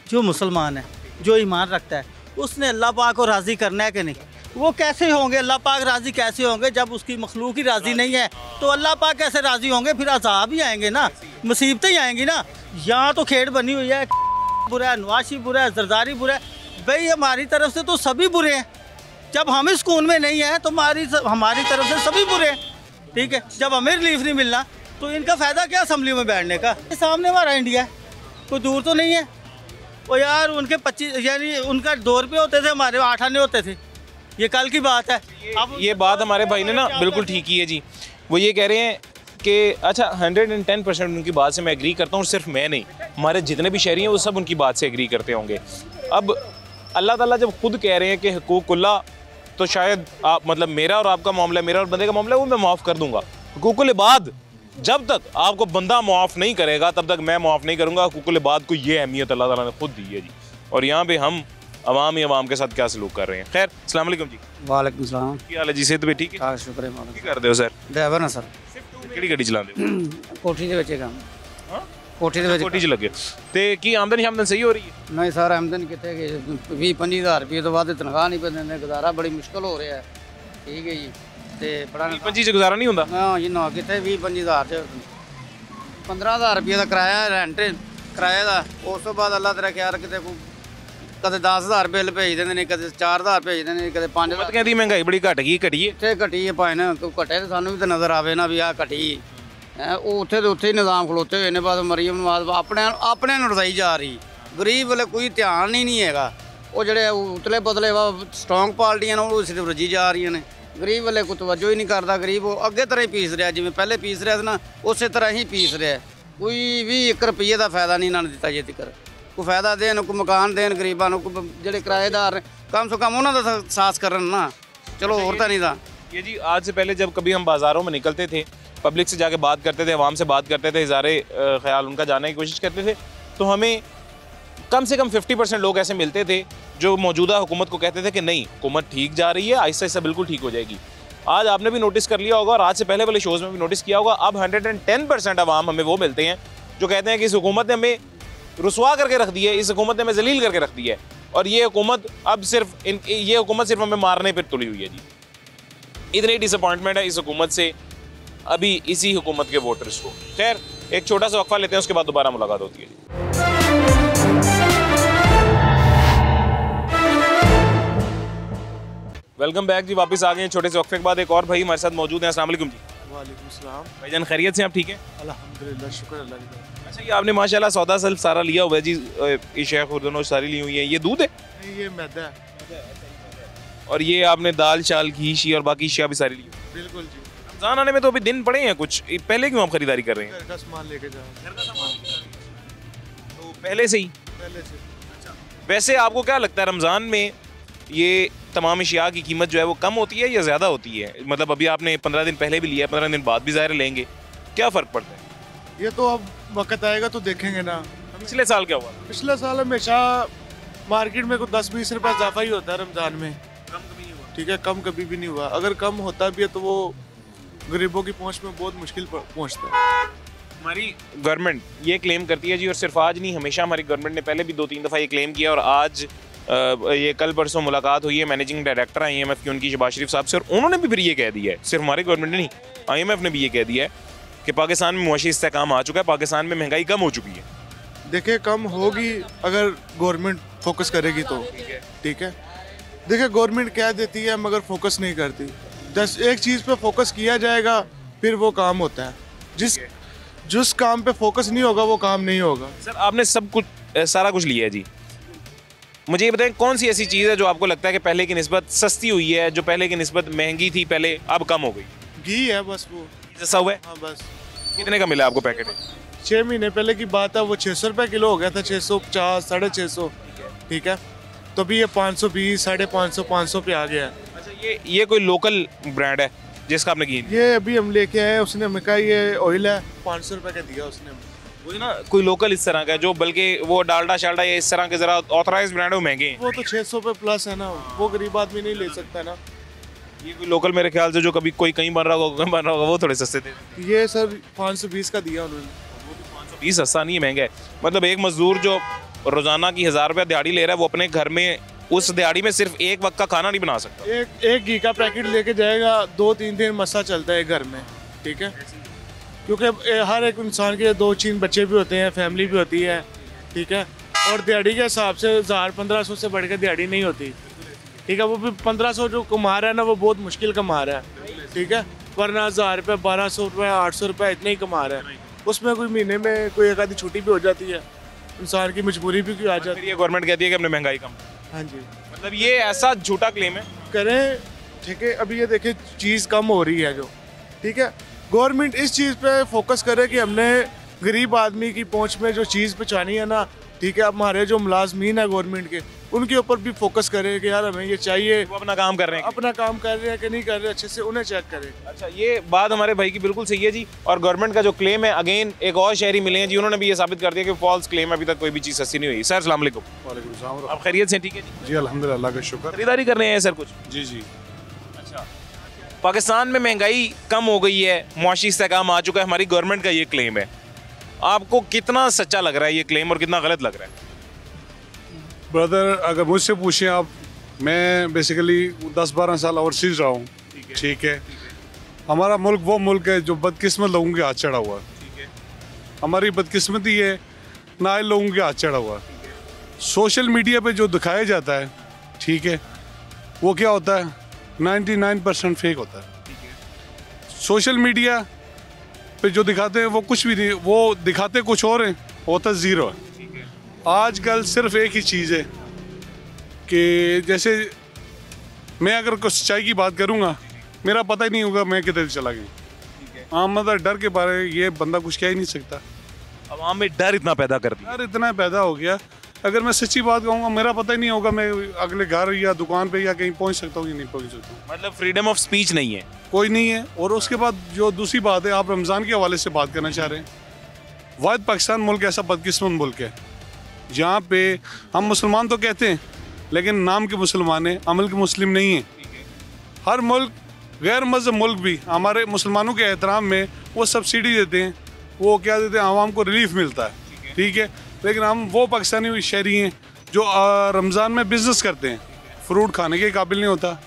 जो मुसलमान है जो ईमान रखता है उसने अल्लाह पाक को राज़ी करना है कि नहीं? वो कैसे होंगे अल्लाह पाक राज़ी कैसे होंगे जब उसकी मखलूक ही राज़ी नहीं है? तो अल्लाह पाक कैसे राज़ी होंगे? फिर अज़ाब ही आएंगे ना, मुसीबतें ही आएंगी ना। यहाँ तो खेड़ बनी हुई है, बुरा है, नवाशी बुरा है, जरदारी बुरा है। भाई हमारी तरफ से तो सभी बुरे हैं। जब हम इस खून में नहीं हैं तो हमारी तरफ से सभी बुरे हैं, ठीक है। जब हमें रिलीफ नहीं मिलना तो इनका फ़ायदा क्या असम्बली में बैठने का? सामने हमारा इंडिया है, कोई दूर तो नहीं है। वो यार उनके 25 यानी उनका 2 रुपये होते थे, हमारे 8 आने होते थे। ये कल की बात है। अब
ये बात हमारे भाई ने ना बिल्कुल ठीक की है जी। वो ये कह रहे हैं कि अच्छा 110% उनकी बात से मैं एग्री करता हूँ, और सिर्फ मैं नहीं, हमारे जितने भी शहरी हैं वो सब उनकी बात से एग्री करते होंगे। अब अल्लाह ताला जब खुद कह रहे हैं कि हुकूकुल्लाह, तो शायद आप मतलब मेरा और आपका मामला, मेरा और बंदे का मामला, वो मैं माफ़ कर दूंगा। हुकूकुल इबाद, जब तक आपको बंदा माफ़ नहीं करेगा तब तक मैं माफ़ नहीं करूँगा। हुकूकुल इबाद को ये अहमियत अल्लाह ताला ने खुद दी है जी। और यहाँ पे हम अवाम ही अवाम के साथ क्या सलूक कर रहे हैं। खैर, अस्सलाम वालेकुम जी।
वालेकुम सलाम।
क्या हाल है जी? सेहत भी ठीक है?
शुक्र है मालिक।
की कर दे हो सर?
ड्राइवर ना सर।
ਕਿਹੜੀ ਗੱਡੀ ਚਲਾਉਂਦੇ ਹੋ?
कोठी ਦੇ ਵਿੱਚ ਕੰਮ।
ਹਾਂ
कोठी ਦੇ ਵਿੱਚ।
ਕੋਠੀ 'ਚ ਲੱਗੇ ਤੇ ਕੀ ਆਮਦਨ ਸਹੀ ਹੋ ਰਹੀ ਹੈ?
ਨਹੀਂ ਸਰ, ਆਮਦਨ ਕਿੱਥੇ ਗਈ? 20-25 ਹਜ਼ਾਰ ਰੁਪਏ ਤੋਂ ਵੱਧ ਤਨਖਾਹ ਨਹੀਂ ਪੈ ਦਿੰਦੇ, ਗੁਜ਼ਾਰਾ ਬੜੀ ਮੁਸ਼ਕਲ ਹੋ ਰਿਹਾ ਹੈ। ਠੀਕ ਹੈ ਜੀ। ਤੇ ਬੜਾ
25 'ਚ ਗੁਜ਼ਾਰਾ ਨਹੀਂ ਹੁੰਦਾ?
ਹਾਂ ਜੀ, ਨਾ ਕਿੱਥੇ 20-25 ਹਜ਼ਾਰ 'ਚ 15 ਹਜ਼ਾਰ ਰੁਪਏ ਦਾ ਕਿਰਾਇਆ ਰੈਂਟ ਕਿਰਾਏ ਦਾ। ਉਸ ਤੋਂ ਬਾਅਦ ਅੱਲਾ ਤੇਰਾ ਖਿਆਲ ਕਿਤੇ ਕਦੇ 10,000 ਬਿੱਲ ਭੇਜ ਦਿੰਦੇ ਨੇ, ਕਦੇ 4,000 ਭੇਜ ਦਿੰਦੇ ਨੇ, ਕਦੇ 5,000।
ਕਹਿੰਦੀ ਮਹਿੰਗਾਈ ਬੜੀ ਘਟ ਗਈ, ਘਟੀ ਹੈ?
ਇੱਥੇ ਘਟੀ ਹੈ ਭਾਵੇਂ ਨਾ, ਕੋਈ ਘਟੇ ਤਾਂ ਸਾਨੂੰ ਵੀ ਤਾਂ ਨਜ਼ਰ ਆਵੇ ਨਾ ਵੀ ਆਹ ਘਟੀ ਹੈ। ਉਹ ਉੱਥੇ ਦੇ ਉੱਥੇ ਹੀ ਨਿਜ਼ਾਮ ਖਲੋਤੇ ਹੋਏ ਨੇ, ਬਸ ਮਰੀਮ ਨਵਾਜ਼ ਆਪਣੇ ਨੂੰ ਰਜ਼ਾਈ ਜਾ ਰਹੀ। ਗਰੀਬ ਵਾਲੇ ਕੋਈ ਧਿਆਨ ਹੀ ਨਹੀਂ ਹੈਗਾ। ਉਹ ਜਿਹੜੇ ਉਤਲੇ ਬਦਲੇ ਵਾ ਸਟਰੋਂਗ ਪਾਰਟੀਆਂ ਨੇ ਉਹ ਸਿਰਫ ਰਜੀ ਜਾ ਰਹੀਆਂ ਨੇ। ਗਰੀਬ ਵਾਲੇ ਕੋਈ ਤਵੱਜੋ ਹੀ ਨਹੀਂ ਕਰਦਾ। ਗਰੀਬ ਉਹ ਅੱਗੇ ਤਰ੍ਹਾਂ ਹੀ ਪੀਸ ਰਿਹਾ, ਜਿਵੇਂ ਪਹਿਲੇ ਪੀਸ ਰਿਹਾ ਸੀ ਨਾ, ਉਸੇ ਤਰ੍ਹਾਂ ਹੀ ਪੀਸ ਰਿਹਾ। ਕੋਈ ਵੀ 1 ਰੁਪਈਏ ਦਾ ਫਾਇਦਾ ਨਹੀਂ ਇਹਨਾਂ ਨੇ ਦਿੱਤਾ ਜੇ ਤੱਕ। ਕੋਈ ਫਾਇਦਾ ਦੇਣ, ਕੋਈ ਮਕਾਨ ਦੇਣ ਗਰੀਬਾਂ ਨੂੰ, ਜਿਹੜੇ ਕਿਰਾਏਦਾਰ कम से कम उन्होंने तो सास करन ना, चलो और तो नहीं था।
ये जी आज से पहले जब कभी हम बाज़ारों में निकलते थे, पब्लिक से जाके बात करते थे, आवाम से बात करते थे, इज़ारे ख्याल उनका जानने की कोशिश करते थे, तो हमें कम से कम 50% लोग ऐसे मिलते थे जो मौजूदा हुकूमत को कहते थे कि नहीं, हुकूमत ठीक जा रही है, आहिस्ता आहिस्ता बिल्कुल ठीक हो जाएगी। आज आपने भी नोटिस कर लिया होगा और आज से पहले वाले शोज़ में भी नोटिस किया होगा, अब 110% आवाम हमें वो मिलते हैं जो कहते हैं कि इस हुकूमत ने हमें रुसवा करके रख दी है, इस हुकूमत ने हमें जलील करके रख दी है, और ये हुकूमत अब ये हुकूमत सिर्फ हमें मारने पर तुली हुई है जी। इतनी डिसअपॉइंटमेंट है इस हुकूमत से अभी इसी हुकूमत के वोटर्स को। खैर, एक छोटा सा वक्फा लेते हैं, उसके बाद दोबारा मुलाकात होती है जी। वेलकम बैक जी, वापस आ गए हैं छोटे से वक्फे के बाद। एक और भाई हमारे साथ मौजूद हैं। अस्सलाम वालेकुम जी।
वालेकुम सलाम।
भाईजान खैरियत से आप ठीक है?
अल्हम्दुलिल्लाह, शुक्र अल्लाह का।
अच्छा, ये आपने माशाल्लाह सौदा सल्फ सारा लिया हुआ है जी, इशा खुर्दनोश सारी ली हुई है। ये दूध है?
नहीं, ये मैदा है।
और ये आपने दाल चाल घी शी और बाकी अशिया भी सारी ली?
बिल्कुल जी।
रमज़ान आने में तो अभी दिन पड़े हैं कुछ, पहले क्यों आप खरीदारी कर रहे हैं?
घर का सामान लेके जाओ।
घर का सामान तो पहले से ही?
पहले से।
अच्छा, वैसे आपको क्या लगता है रमज़ान में ये तमाम अशिया की कीमत जो है वो कम होती है या ज़्यादा होती है? मतलब अभी आपने 15 दिन पहले भी लिया, 15 दिन बाद भी ज़ाहिर लेंगे, क्या फ़र्क पड़ता है?
ये तो अब वक्त आएगा तो देखेंगे ना।
पिछले साल क्या हुआ?
पिछले साल हमेशा मार्केट में कुछ 10-20 रुपये इजाफा ही होता है रमज़ान में।
कम कभी नहीं हुआ?
ठीक है, कम कभी भी नहीं हुआ। अगर कम होता भी है तो वो गरीबों की पहुंच में बहुत मुश्किल पहुंचता है।
हमारी गवर्नमेंट ये क्लेम करती है जी, और सिर्फ आज नहीं, हमेशा हमारी गवर्नमेंट ने पहले भी 2-3 दफ़ा ये क्लेम किया, और आज ये कल परसों मुलाकात हुई है मैनेजिंग डायरेक्टर IMF की, उनकी शहबाज शरीफ साहब से, और उन्होंने भी फिर ये कह दिया है, सिर्फ हमारी गवर्नमेंट ने नहीं, IMF ने भी ये कह दिया है कि पाकिस्तान में मुआशी इस्तेहकाम आ चुका है, पाकिस्तान में महंगाई कम हो चुकी है।
देखिए, कम होगी अगर गवर्नमेंट फोकस करेगी तो। ठीक है, देखिए गवर्नमेंट कह देती है मगर फोकस नहीं करती। एक चीज़ पे फोकस किया जाएगा फिर वो काम होता है। जिस काम पे फोकस नहीं होगा वो काम नहीं होगा।
सर, आपने सब कुछ सारा कुछ लिया है जी, मुझे ये बताएं कौन सी ऐसी चीज़ है जो आपको लगता है कि पहले की निस्बत सस्ती हुई है, जो पहले की निस्बत महंगी थी पहले, अब कम हो गई?
घी है बस, वो
सस्ता हुआ है।
हाँ बस।
कितने का मिला आपको पैकेट?
6 महीने पहले की बात है, वो 600 रुपये किलो हो गया था, 650, 650, ठीक है। तो अभी ये 520, 550, 500 पे आ गया है।
अच्छा, ये कोई लोकल ब्रांड है जिसका आपने की?
ये अभी हम लेके आए, उसने हमें कहा ये ऑयल है, 500 रुपये का दिया उसने।
वो ना कोई लोकल इस तरह का है जो, बल्कि वो डालडा शालडा या इस तरह के जरा ऑथराइज ब्रांड है, वो महंगे हैं।
वो तो 600 रुपये प्लस है ना, वो गरीब आदमी नहीं ले सकता ना।
ये कोई लोकल मेरे ख्याल से जो कभी कोई कहीं बन रहा होगा, कहीं बन रहा होगा, वो थोड़े सस्ते थे।
ये सर 520 का दिया उन्होंने।
520 सस्ता नहीं है, महंगा है। मतलब एक मजदूर जो रोजाना की 1000 रुपया दिहाड़ी ले रहा है, वो अपने घर में उस दिहाड़ी में सिर्फ एक वक्त का खाना नहीं बना सकता।
एक घी का पैकेट लेके जाएगा, 2-3 दिन मसा चलता है घर में, ठीक है। क्योंकि हर एक इंसान के 2-3 बच्चे भी होते हैं, फैमिली भी होती है, ठीक है। और दिहाड़ी के हिसाब से 1000-1500 से बढ़ के दिहाड़ी नहीं होती, ठीक है। वो भी 1500 जो कमा रहा है ना, वो बहुत मुश्किल कमा रहा है, ठीक है। वरना 1000 रुपये, 1200 रुपये, 800 रुपये इतने ही कमा रहा है। उसमें कोई महीने में कोई एक आधी छुट्टी भी हो जाती है, इंसान की मजबूरी भी आ जाती है।
ये गवर्नमेंट कहती है कि हमने महंगाई कम।
हाँ जी,
मतलब ये ऐसा झूठा क्लेम है।
करें, ठीक है। अभी ये देखिए चीज़ कम हो रही है जो, ठीक है। गवर्नमेंट इस चीज़ पे फोकस करे कि हमने गरीब आदमी की पहुंच में जो चीज़ पहुंचानी है ना, ठीक है। हमारे जो मुलाजमीन है गवर्नमेंट के, उनके ऊपर भी फोकस करे कि यार हमें ये चाहिए।
वो अपना काम कर रहे हैं,
अपना काम कर रहे हैं कि नहीं कर रहे, अच्छे से उन्हें चेक करें।
अच्छा, ये बात हमारे भाई की बिल्कुल सही है जी। और गवर्नमेंट का जो क्लेम है, अगेन एक और शहरी मिले हैं जी, उन्होंने भी ये साबित कर दिया कि फॉल्स क्लेम है, अभी तक कोई भी चीज़ सस्ती नहीं हुई। सर अस्सलाम वालेकुम।
वालेकुम सलाम।
आप खैरियत से? ठीक है जी।
जी अल्हम्दुलिल्लाह, अल्लाह का शुक्र।
खरीदारी कर रहे हैं सर कुछ?
जी जी।
अच्छा, पाकिस्तान में महंगाई कम हो गई है, मुआशी इस्तेहकाम आ चुका है, हमारी गवर्नमेंट का ये क्लेम है। आपको कितना सच्चा लग रहा है ये क्लेम और कितना गलत लग रहा है?
ब्रदर, अगर मुझसे पूछें आप, मैं बेसिकली 10-12 साल ओवरसीज रहा हूँ, ठीक है। हमारा मुल्क वो मुल्क है जो बदकिस्मत लोगों के हाथ चढ़ा हुआ है। हमारी बदकिस्मती है, नाइल लोगों के हाथ चढ़ा हुआ है। सोशल मीडिया पे जो दिखाया जाता है, ठीक है, वो क्या होता है? 99% फेक होता है। सोशल मीडिया पे जो दिखाते हैं वो कुछ भी नहीं, वो दिखाते कुछ और हैं, होता ज़ीरो है। आजकल सिर्फ एक ही चीज़ है कि जैसे मैं अगर कुछ सच्चाई की बात करूँगा, मेरा पता ही नहीं होगा मैं किधर चला गया। हाँ, मतलब डर के बारे ये बंदा कुछ कह ही नहीं सकता।
अवाम में डर इतना पैदा कर दिया,
डर इतना पैदा हो गया, अगर मैं सच्ची बात कहूँगा, मेरा पता ही नहीं होगा मैं अगले घर या दुकान पे या कहीं पहुँच सकता हूँ या नहीं पहुँच सकता हूँ।
मतलब फ्रीडम ऑफ स्पीच नहीं है,
कोई नहीं है। और उसके बाद जो दूसरी बात है, आप रमज़ान के हवाले से बात करना चाह रहे हैं। वाहिद पाकिस्तान मुल्क ऐसा बदकिस्मत मुल्क है जहाँ पे हम मुसलमान तो कहते हैं, लेकिन नाम के मुसलमान हैं, अमल के मुस्लिम नहीं हैं। हर मुल्क, गैर मज़हब मुल्क भी हमारे मुसलमानों के एहतराम में वो सब्सिडी देते हैं, वो क्या देते हैं, आवाम को रिलीफ मिलता है, ठीक है। लेकिन हम वो पाकिस्तानी शहरी हैं जो रमज़ान में बिज़नेस करते हैं, फ्रूट खाने के काबिल नहीं होता।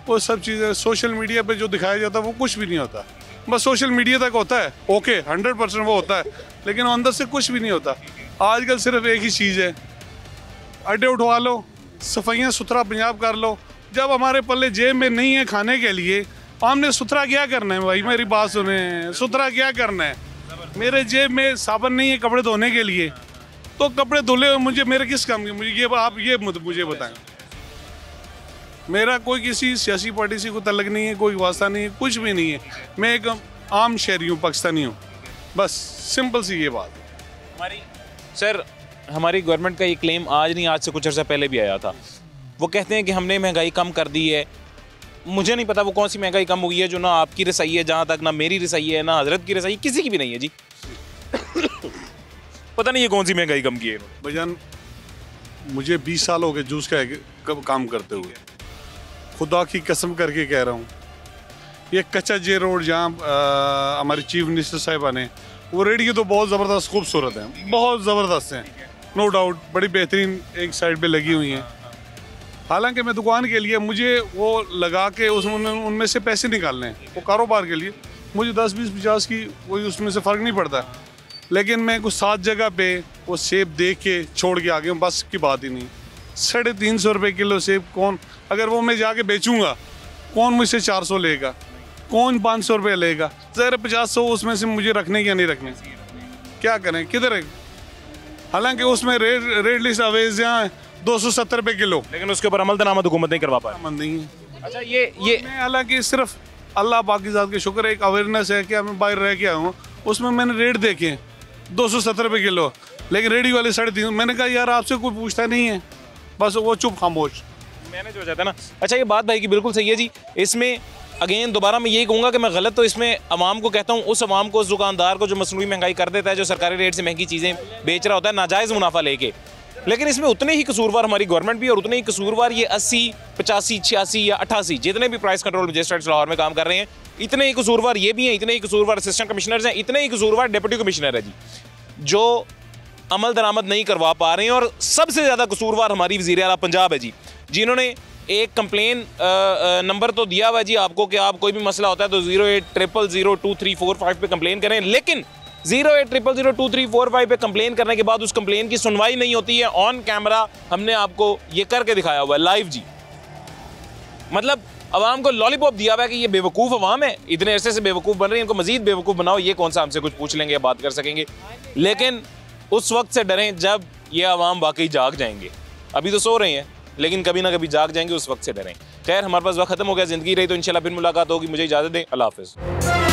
वो सब चीज़ें सोशल मीडिया पे जो दिखाया जाता है वो कुछ भी नहीं होता, बस सोशल मीडिया तक होता है, ओके 100% वो होता है, लेकिन अंदर से कुछ भी नहीं होता। आजकल सिर्फ एक ही चीज़ है, अड्डे उठवा लो, सफाइयाँ सुथरा पंजाब कर लो। जब हमारे पल्ले जेब में नहीं है खाने के लिए, हमने सुथरा क्या करना है भाई? मेरी बात सुने, सुथरा क्या करना है? मेरे जेब में साबुन नहीं है कपड़े धोने के लिए, तो कपड़े धुले मुझे मेरे किस काम के? मुझे ये आप ये मुझे बताएं। मेरा कोई किसी सियासी पार्टी से कोई तल्लक नहीं है, कोई वास्ता नहीं है, कुछ भी नहीं है। मैं एक आम शहरी हूँ, पाकिस्तानी हूँ, बस सिंपल सी ये बात है।
सर, हमारी गवर्नमेंट का ये क्लेम आज नहीं, आज से कुछ अर्सा पहले भी आया था। वो कहते हैं कि हमने महंगाई कम कर दी है। मुझे नहीं पता वो कौन सी महंगाई कम हुई है जो ना आपकी रसाई है, जहाँ तक ना मेरी रसाई है, ना हजरत की रसाई, किसी की भी नहीं है जी। पता नहीं ये कौन सी महंगाई कम की है
भाईजान। मुझे 20 साल हो गए जूस का काम करते हुए, खुदा की कसम करके कह रहा हूँ। ये कच्चा जे रोड जहाँ हमारे चीफ मिनिस्टर साहिबा ने, वो रेडियो तो बहुत ज़बरदस्त खूबसूरत है, बहुत ज़बरदस्त हैं, नो डाउट, बड़ी बेहतरीन एक साइड पे लगी हुई हैं। हालांकि मैं दुकान के लिए मुझे वो लगा के उनमें से पैसे निकालने हैं, वो कारोबार के लिए मुझे 10, 20, 50 की कोई उसमें से फ़र्क नहीं पड़ता। लेकिन मैं कुछ 7 जगह पे वो सेब देख के छोड़ के आ गया हूँ, बस की बात ही नहीं। 350 रुपये किलो सेब कौन, अगर वो मैं जाके बेचूँगा, कौन मुझसे 400 लेगा, कौन 500 रुपये लेगा? ज़रा 50-100 उसमें से मुझे रखने या नहीं रखने, क्या करें, किधर है? हालांकि उसमें रेट लिस्ट अवेज यहाँ 270 रुपये किलो,
लेकिन उसके ऊपर अमल दरामद हुकूमत नहीं करवा पाई।
नहीं है।
अच्छा, ये
मैं हालांकि सिर्फ अल्लाह पाक की ज़ात के शुक्र, एक अवेयरनेस है कि मैं बाहर रह के आया हूँ,
उसमें मैंने रेट देखे 270 रुपये किलो, लेकिन रेडी वाले 350। मैंने कहा यार आपसे कोई पूछता नहीं है, बस वो चुप खामोश
मैनेज हो जाता है ना। अच्छा, ये बात भाई की बिल्कुल सही है जी। इसमें अगेन दोबारा मैं यही कहूँगा कि मैं गलत तो इसमें अवाम को कहता हूँ, उस अवाम को, उस दुकानदार को जो मसनूई महंगाई कर देता है, जो सरकारी रेट से महंगी चीज़ें बेच रहा होता है नाजायज़ मुनाफा लेके, लेकिन इसमें उतने ही कसूरवार हमारी गवर्नमेंट भी और उतने ही कसूरवार ये 80, 85, 86 या 88 जितने भी प्राइस कंट्रोल मजिस्ट्रेट्स लाहौर में काम कर रहे हैं, इतने ही कसूरवार ये भी हैं, इतने ही कसूरवार असिस्टेंट कमिश्नर्स हैं, इतने ही कसूरवार डिप्टी कमिश्नर है जी, जो अमल दरामद नहीं करवा पा रहे हैं। और सबसे ज़्यादा कसूरवार हमारी वज़ीर आला पंजाब है जी, जिन्होंने एक कंप्लेन नंबर तो दिया हुआ है जी आपको कि आप कोई भी मसला होता है तो 080002345 पे कंप्लेन करें, लेकिन 080002345 पे कंप्लेन करने के बाद उस कंप्लेन की सुनवाई नहीं होती है। ऑन कैमरा हमने आपको ये करके दिखाया हुआ है लाइव जी। मतलब अवाम को लॉलीपॉप दिया हुआ है कि ये बेवकूफ़ अवाम है, इतने अरसे से बेवकूफ़ बन रही है, इनको मजीद बेवकूफ़ बनाओ, ये कौन सा हमसे कुछ पूछ लेंगे या बात कर सकेंगे। लेकिन उस वक्त से डरें जब ये अवाम वाकई जाग जाएंगे। अभी तो सो रहे हैं, लेकिन कभी ना कभी जाग जाएंगे, उस वक्त से डरें। खैर, हमारे पास वक्त खत्म हो गया, ज़िंदगी रही तो इंशाल्लाह फिर मुलाकात होगी। मुझे इजाज़त दें, अल्लाह हाफ़िज़।